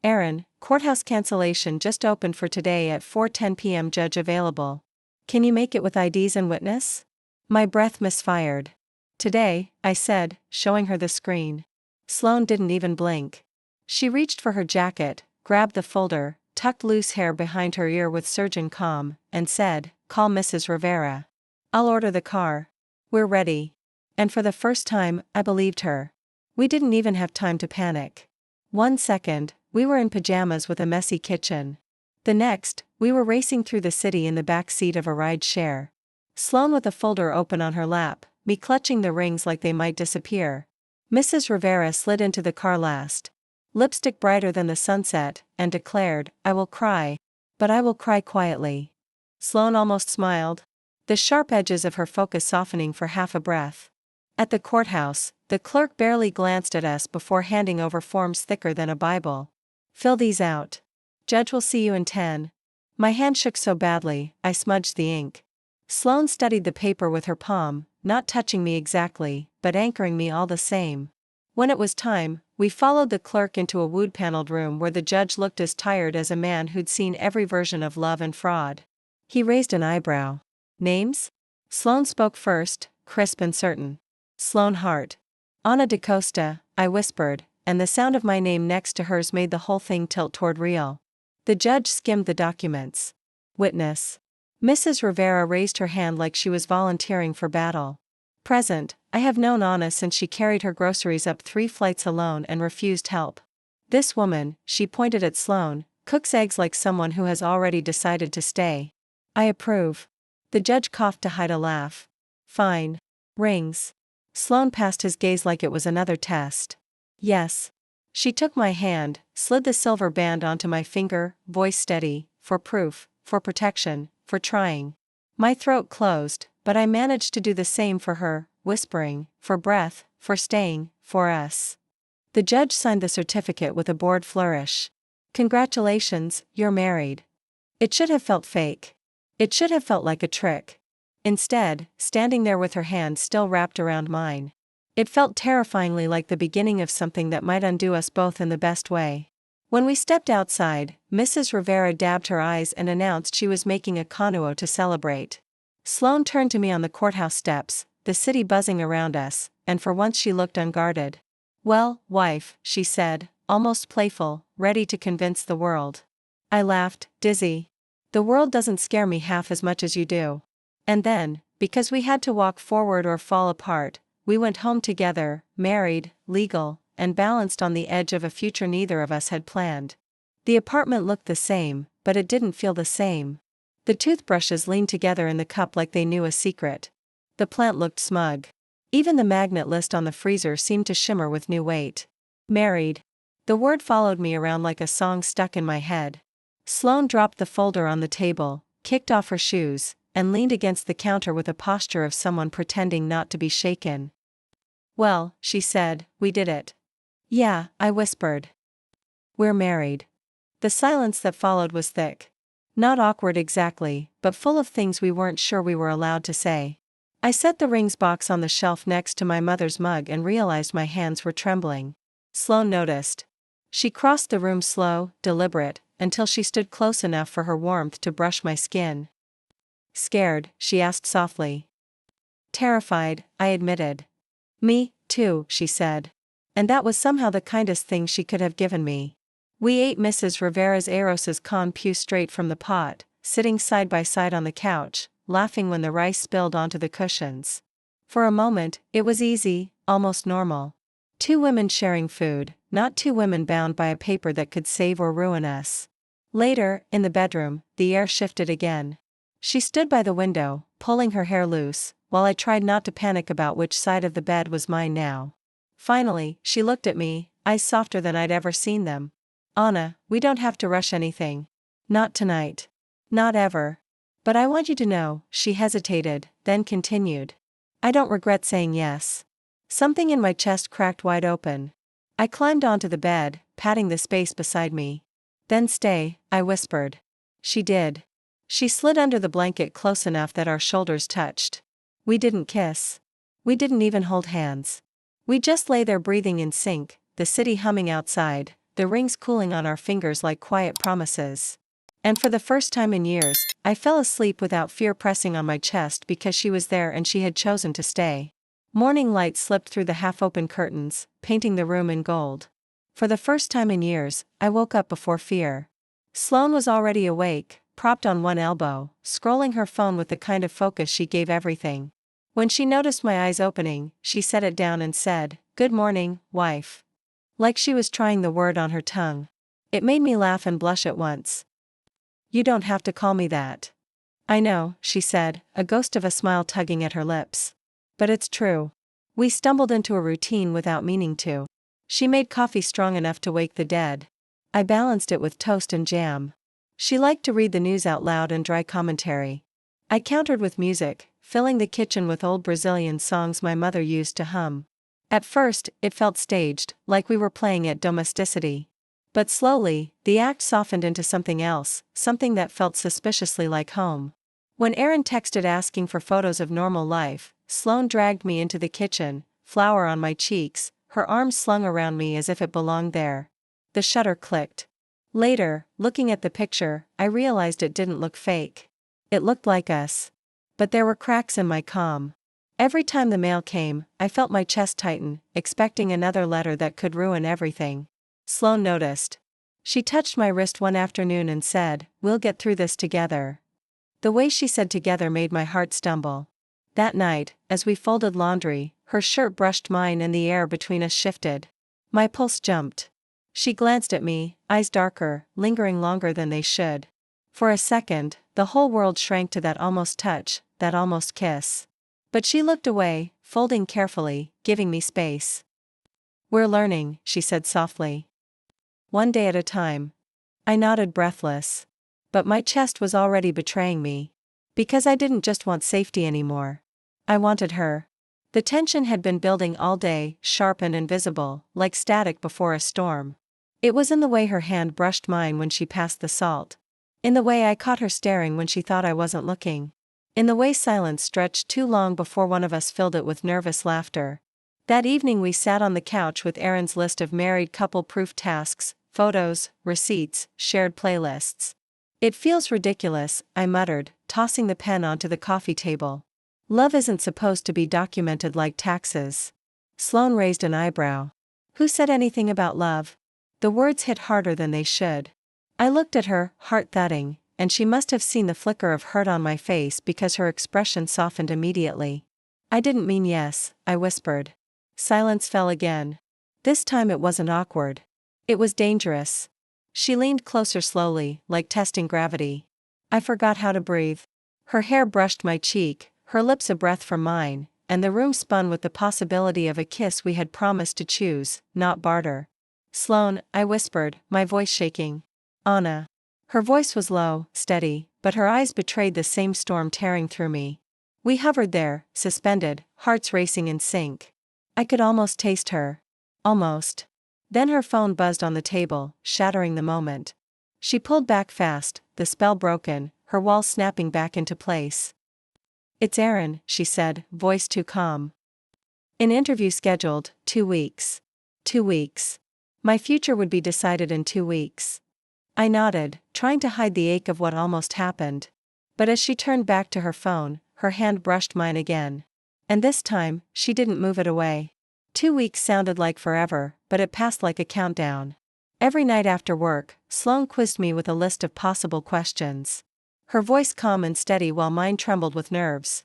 Aaron, courthouse cancellation just opened for today at 4:10 p.m. Judge available. Can you make it with IDs and witness? My breath misfired. Today, I said, showing her the screen. Sloane didn't even blink. She reached for her jacket, grabbed the folder, tucked loose hair behind her ear with surgeon calm, and said, call Mrs. Rivera. I'll order the car. We're ready. And for the first time, I believed her. We didn't even have time to panic. 1 second, we were in pajamas with a messy kitchen. The next, we were racing through the city in the back seat of a ride share. Sloane with a folder open on her lap, me clutching the rings like they might disappear. Mrs. Rivera slid into the car last. Lipstick brighter than the sunset, and declared, I will cry. But I will cry quietly. Sloane almost smiled. The sharp edges of her focus softening for half a breath. At the courthouse, the clerk barely glanced at us before handing over forms thicker than a Bible. Fill these out. Judge will see you in 10. My hand shook so badly, I smudged the ink. Sloane studied the paper with her palm, not touching me exactly, but anchoring me all the same. When it was time, we followed the clerk into a wood-paneled room where the judge looked as tired as a man who'd seen every version of love and fraud. He raised an eyebrow. Names? Sloane spoke first, crisp and certain. Sloane Hart. Ana DaCosta, I whispered, and the sound of my name next to hers made the whole thing tilt toward real. The judge skimmed the documents. Witness. Mrs. Rivera raised her hand like she was volunteering for battle. Present, I have known Ana since she carried her groceries up 3 flights alone and refused help. This woman, she pointed at Sloane, cooks eggs like someone who has already decided to stay. I approve. The judge coughed to hide a laugh. Fine. Rings. Sloane passed his gaze like it was another test. Yes. She took my hand, slid the silver band onto my finger, voice steady, for proof, for protection, for trying. My throat closed, but I managed to do the same for her, whispering, for breath, for staying, for us. The judge signed the certificate with a bored flourish. Congratulations, you're married. It should have felt fake. It should have felt like a trick. Instead, standing there with her hand still wrapped around mine. It felt terrifyingly like the beginning of something that might undo us both in the best way. When we stepped outside, Mrs. Rivera dabbed her eyes and announced she was making a canoe to celebrate. Sloane turned to me on the courthouse steps, the city buzzing around us, and for once she looked unguarded. Well, wife, she said, almost playful, ready to convince the world. I laughed, dizzy. The world doesn't scare me half as much as you do. And then, because we had to walk forward or fall apart, we went home together, married, legal, and balanced on the edge of a future neither of us had planned. The apartment looked the same, but it didn't feel the same. The toothbrushes leaned together in the cup like they knew a secret. The plant looked smug. Even the magnet list on the freezer seemed to shimmer with new weight. Married. The word followed me around like a song stuck in my head. Sloane dropped the folder on the table, kicked off her shoes, and leaned against the counter with a posture of someone pretending not to be shaken. Well, she said, we did it. Yeah, I whispered. We're married. The silence that followed was thick. Not awkward exactly, but full of things we weren't sure we were allowed to say. I set the rings box on the shelf next to my mother's mug and realized my hands were trembling. Sloane noticed. She crossed the room slow, deliberate, until she stood close enough for her warmth to brush my skin. Scared, she asked softly. Terrified, I admitted. Me, too, she said. And that was somehow the kindest thing she could have given me. We ate Mrs. Rivera's Eros's con pew straight from the pot, sitting side by side on the couch, laughing when the rice spilled onto the cushions. For a moment, it was easy, almost normal. Two women sharing food, not two women bound by a paper that could save or ruin us. Later, in the bedroom, the air shifted again. She stood by the window, pulling her hair loose, while I tried not to panic about which side of the bed was mine now. Finally, she looked at me, eyes softer than I'd ever seen them. Anna, we don't have to rush anything. Not tonight. Not ever. But I want you to know, she hesitated, then continued. I don't regret saying yes. Something in my chest cracked wide open. I climbed onto the bed, patting the space beside me. Then stay, I whispered. She did. She slid under the blanket close enough that our shoulders touched. We didn't kiss. We didn't even hold hands. We just lay there breathing in sync, the city humming outside, the rings cooling on our fingers like quiet promises. And for the first time in years, I fell asleep without fear pressing on my chest because she was there and she had chosen to stay. Morning light slipped through the half-open curtains, painting the room in gold. For the first time in years, I woke up before fear. Sloane was already awake, propped on one elbow, scrolling her phone with the kind of focus she gave everything. When she noticed my eyes opening, she set it down and said, "Good morning, wife." Like she was trying the word on her tongue. It made me laugh and blush at once. You don't have to call me that. I know, she said, a ghost of a smile tugging at her lips. But it's true. We stumbled into a routine without meaning to. She made coffee strong enough to wake the dead. I balanced it with toast and jam. She liked to read the news out loud and dry commentary. I countered with music, filling the kitchen with old Brazilian songs my mother used to hum. At first, it felt staged, like we were playing at domesticity. But slowly, the act softened into something else, something that felt suspiciously like home. When Aaron texted asking for photos of normal life, Sloane dragged me into the kitchen, flour on my cheeks, her arms slung around me as if it belonged there. The shutter clicked. Later, looking at the picture, I realized it didn't look fake. It looked like us. But there were cracks in my calm. Every time the mail came, I felt my chest tighten, expecting another letter that could ruin everything. Sloane noticed. She touched my wrist one afternoon and said, "We'll get through this together." The way she said together made my heart stumble. That night, as we folded laundry, her shirt brushed mine and the air between us shifted. My pulse jumped. She glanced at me, eyes darker, lingering longer than they should. For a second, the whole world shrank to that almost touch, that almost kiss. But she looked away, folding carefully, giving me space. "We're learning," she said softly. One day at a time. I nodded breathless. But my chest was already betraying me. Because I didn't just want safety anymore. I wanted her. The tension had been building all day, sharp and invisible, like static before a storm. It was in the way her hand brushed mine when she passed the salt. In the way I caught her staring when she thought I wasn't looking. In the way silence stretched too long before one of us filled it with nervous laughter. That evening we sat on the couch with Aaron's list of married couple-proof tasks, photos, receipts, shared playlists. "It feels ridiculous," I muttered, tossing the pen onto the coffee table. "Love isn't supposed to be documented like taxes." Sloane raised an eyebrow. "Who said anything about love?" The words hit harder than they should. I looked at her, heart thudding, and she must have seen the flicker of hurt on my face because her expression softened immediately. "I didn't mean yes," I whispered. Silence fell again. This time it wasn't awkward. It was dangerous. She leaned closer slowly, like testing gravity. I forgot how to breathe. Her hair brushed my cheek, her lips a breath from mine, and the room spun with the possibility of a kiss we had promised to choose, not barter. "Sloane," I whispered, my voice shaking. "Anna." Her voice was low, steady, but her eyes betrayed the same storm tearing through me. We hovered there, suspended, hearts racing in sync. I could almost taste her. Almost. Then her phone buzzed on the table, shattering the moment. She pulled back fast, the spell broken, her wall snapping back into place. "It's Aaron," she said, voice too calm. "An interview scheduled, 2 weeks. 2 weeks. My future would be decided in 2 weeks. I nodded, trying to hide the ache of what almost happened. But as she turned back to her phone, her hand brushed mine again. And this time, she didn't move it away. 2 weeks sounded like forever, but it passed like a countdown. Every night after work, Sloane quizzed me with a list of possible questions. Her voice calm and steady while mine trembled with nerves.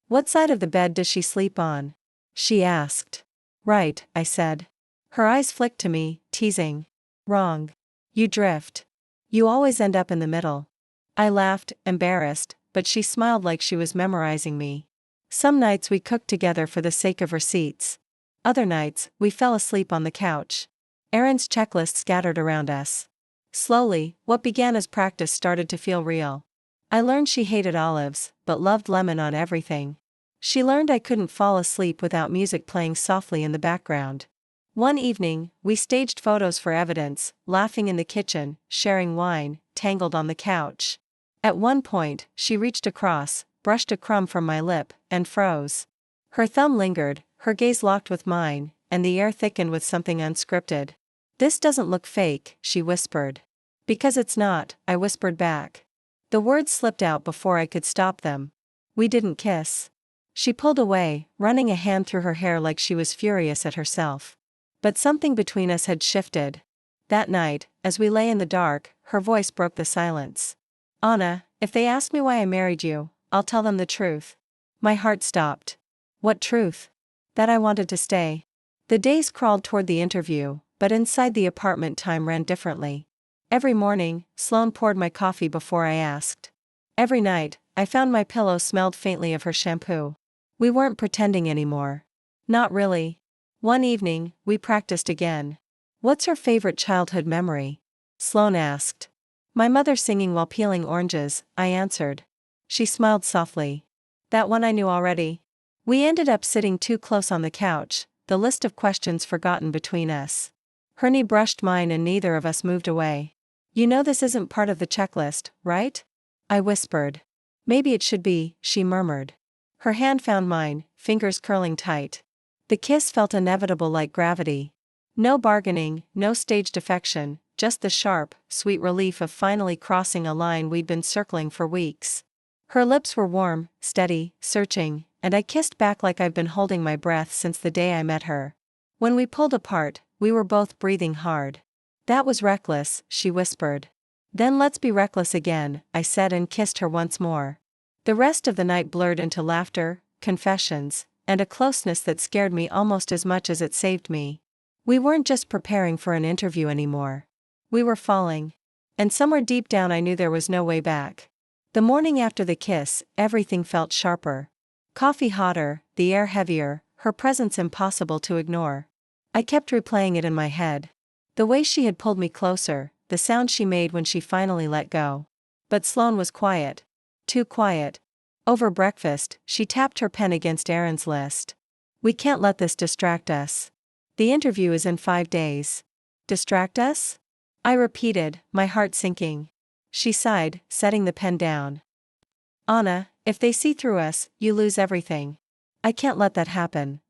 "What side of the bed does she sleep on?" she asked. "Right," I said. Her eyes flicked to me, teasing. "Wrong. You drift. You always end up in the middle." I laughed, embarrassed, but she smiled like she was memorizing me. Some nights we cooked together for the sake of receipts. Other nights, we fell asleep on the couch. Erin's checklist scattered around us. Slowly, what began as practice started to feel real. I learned she hated olives, but loved lemon on everything. She learned I couldn't fall asleep without music playing softly in the background. One evening, we staged photos for evidence, laughing in the kitchen, sharing wine, tangled on the couch. At one point, she reached across, brushed a crumb from my lip, and froze. Her thumb lingered, her gaze locked with mine, and the air thickened with something unscripted. "This doesn't look fake," she whispered. "Because it's not," I whispered back. The words slipped out before I could stop them. "We didn't kiss." She pulled away, running a hand through her hair like she was furious at herself. But something between us had shifted. That night, as we lay in the dark, her voice broke the silence. "Anna, if they ask me why I married you, I'll tell them the truth." My heart stopped. What truth? That I wanted to stay. The days crawled toward the interview, but inside the apartment time ran differently. Every morning, Sloane poured my coffee before I asked. Every night, I found my pillow smelled faintly of her shampoo. We weren't pretending anymore. Not really. One evening, we practiced again. "What's her favorite childhood memory?" Sloane asked. "My mother singing while peeling oranges," I answered. She smiled softly. "That one I knew already." We ended up sitting too close on the couch, the list of questions forgotten between us. Her knee brushed mine and neither of us moved away. "You know this isn't part of the checklist, right?" I whispered. "Maybe it should be," she murmured. Her hand found mine, fingers curling tight. The kiss felt inevitable like gravity. No bargaining, no staged affection, just the sharp, sweet relief of finally crossing a line we'd been circling for weeks. Her lips were warm, steady, searching, and I kissed back like I've been holding my breath since the day I met her. When we pulled apart, we were both breathing hard. "That was reckless," she whispered. "Then let's be reckless again," I said and kissed her once more. The rest of the night blurred into laughter, confessions, and a closeness that scared me almost as much as it saved me. We weren't just preparing for an interview anymore. We were falling. And somewhere deep down I knew there was no way back. The morning after the kiss, everything felt sharper. Coffee hotter, the air heavier, her presence impossible to ignore. I kept replaying it in my head. The way she had pulled me closer, the sound she made when she finally let go. But Sloane was quiet. Too quiet. Over breakfast, she tapped her pen against Erin's list. "We can't let this distract us. The interview is in 5 days. Distract us?" I repeated, my heart sinking. She sighed, setting the pen down. "Anna, if they see through us, you lose everything. I can't let that happen."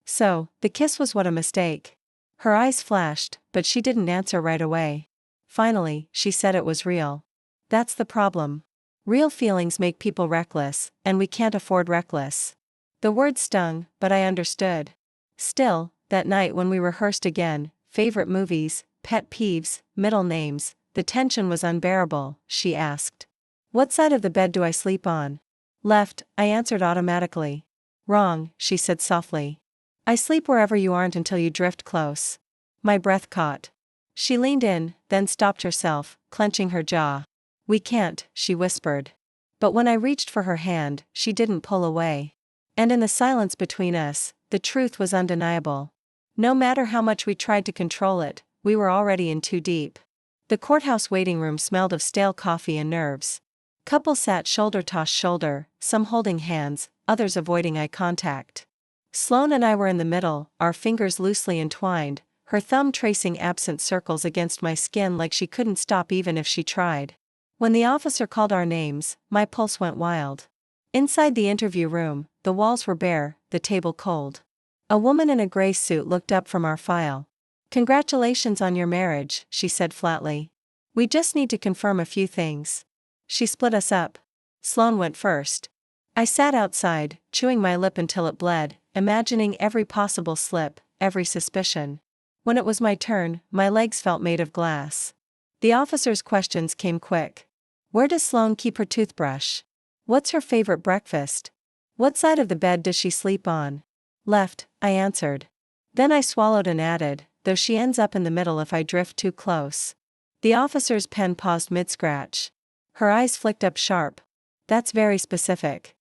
So, the kiss was what a mistake. Her eyes flashed, but she didn't answer right away. Finally, she said it was real. "That's the problem. Real feelings make people reckless, and we can't afford reckless." The words stung, but I understood. Still, that night when we rehearsed again, favorite movies, pet peeves, middle names, the tension was unbearable. She asked. "What side of the bed do I sleep on?" "Left," I answered automatically. "Wrong," she said softly. "I sleep wherever you aren't until you drift close." My breath caught. She leaned in, then stopped herself, clenching her jaw. "We can't," she whispered. But when I reached for her hand, she didn't pull away. And in the silence between us, the truth was undeniable. No matter how much we tried to control it, we were already in too deep. The courthouse waiting room smelled of stale coffee and nerves. Couples sat shoulder to shoulder, some holding hands, others avoiding eye contact. Sloane and I were in the middle, our fingers loosely entwined, her thumb tracing absent circles against my skin like she couldn't stop even if she tried. When the officer called our names, my pulse went wild. Inside the interview room, the walls were bare, the table cold. A woman in a gray suit looked up from our file. "Congratulations on your marriage," she said flatly. "We just need to confirm a few things." She split us up. Sloane went first. I sat outside, chewing my lip until it bled, imagining every possible slip, every suspicion. When it was my turn, my legs felt made of glass. The officer's questions came quick. Where does Sloane keep her toothbrush? What's her favorite breakfast? What side of the bed does she sleep on? Left, I answered. Then I swallowed and added, though she ends up in the middle if I drift too close. The officer's pen paused mid-scratch. Her eyes flicked up sharp. That's very specific.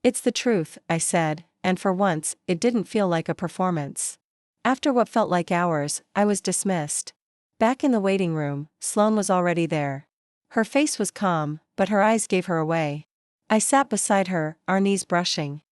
It's the truth, I said, and for once, it didn't feel like a performance. After what felt like hours, I was dismissed. Back in the waiting room, Sloane was already there. Her face was calm, but her eyes gave her away. I sat beside her, our knees brushing.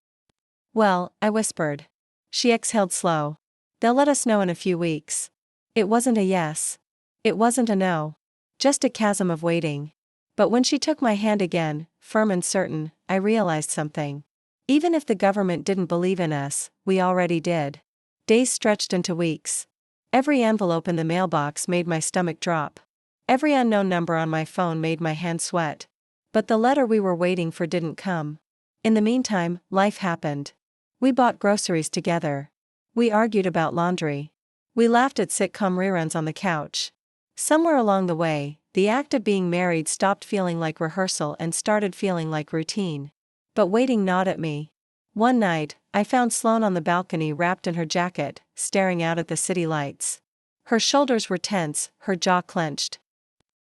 "Well," I whispered. She exhaled slow. "They'll let us know in a few weeks." It wasn't a yes. It wasn't a no. Just a chasm of waiting. But when she took my hand again, firm and certain, I realized something. Even if the government didn't believe in us, we already did. Days stretched into weeks. Every envelope in the mailbox made my stomach drop. Every unknown number on my phone made my hand sweat. But the letter we were waiting for didn't come. In the meantime, life happened. We bought groceries together. We argued about laundry. We laughed at sitcom reruns on the couch. Somewhere along the way, the act of being married stopped feeling like rehearsal and started feeling like routine. But waiting gnawed at me. One night, I found Sloane on the balcony wrapped in her jacket, staring out at the city lights. Her shoulders were tense, her jaw clenched.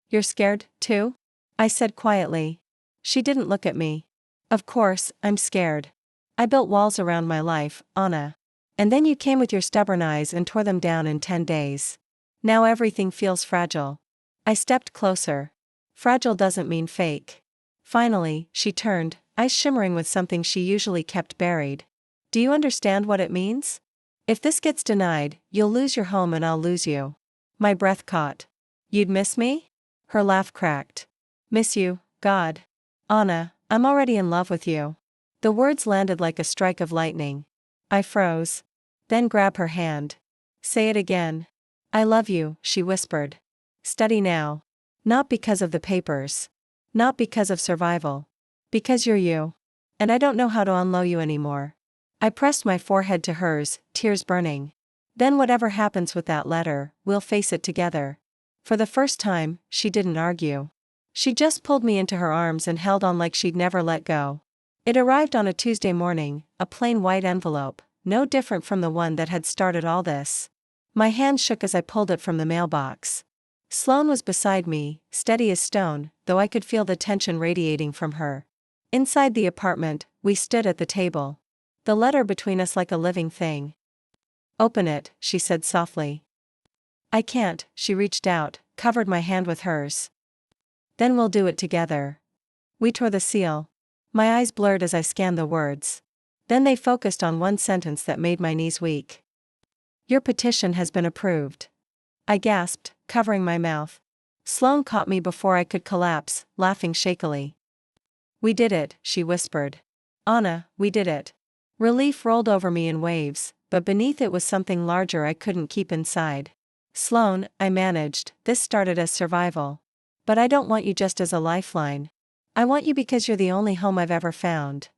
"You're scared, too?" I said quietly. She didn't look at me. "Of course, I'm scared. I built walls around my life, Anna. And then you came with your stubborn eyes and tore them down in 10 days. Now everything feels fragile." I stepped closer. Fragile doesn't mean fake. Finally, she turned, eyes shimmering with something she usually kept buried. "Do you understand what it means? If this gets denied, you'll lose your home and I'll lose you." My breath caught. "You'd miss me?" Her laugh cracked. "Miss you, God. Anna, I'm already in love with you." The words landed like a strike of lightning. I froze. Then grabbed her hand. "Say it again." "I love you," she whispered. "Study now. Not because of the papers. Not because of survival. Because you're you. And I don't know how to unload you anymore." I pressed my forehead to hers, tears burning. "Then whatever happens with that letter, we'll face it together." For the first time, she didn't argue. She just pulled me into her arms and held on like she'd never let go. It arrived on a Tuesday morning, a plain white envelope, no different from the one that had started all this. My hand shook as I pulled it from the mailbox. Sloane was beside me, steady as stone, though I could feel the tension radiating from her. Inside the apartment, we stood at the table. The letter between us like a living thing. "Open it," she said softly. "I can't," she reached out, covered my hand with hers. "Then we'll do it together." We tore the seal. My eyes blurred as I scanned the words. Then they focused on one sentence that made my knees weak. "Your petition has been approved." I gasped, covering my mouth. Sloane caught me before I could collapse, laughing shakily. "We did it," she whispered. "Anna, we did it." Relief rolled over me in waves, but beneath it was something larger I couldn't keep inside. "Sloane," I managed, "this started as survival. But I don't want you just as a lifeline. I want you because you're the only home I've ever found."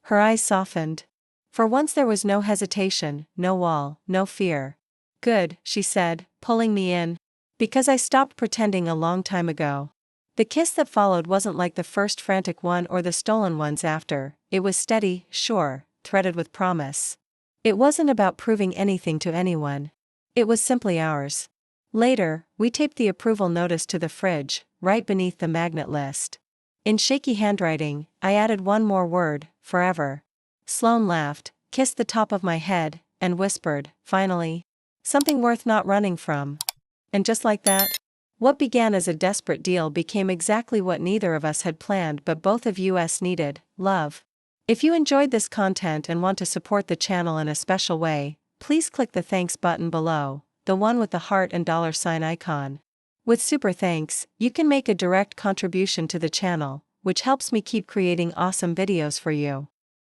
Her eyes softened. For once there was no hesitation, no wall, no fear. "Good," she said, pulling me in. "Because I stopped pretending a long time ago." The kiss that followed wasn't like the first frantic one or the stolen ones after. It was steady, sure, threaded with promise. It wasn't about proving anything to anyone. It was simply ours. Later, we taped the approval notice to the fridge, right beneath the magnet list. In shaky handwriting, I added one more word, forever. Sloane laughed, kissed the top of my head, and whispered, finally, "Something worth not running from." And just like that, what began as a desperate deal became exactly what neither of us had planned but both of us needed: love. If you enjoyed this content and want to support the channel in a special way, please click the thanks button below, the one with the heart and $sign icon. With super thanks, you can make a direct contribution to the channel, which helps me keep creating awesome videos for you.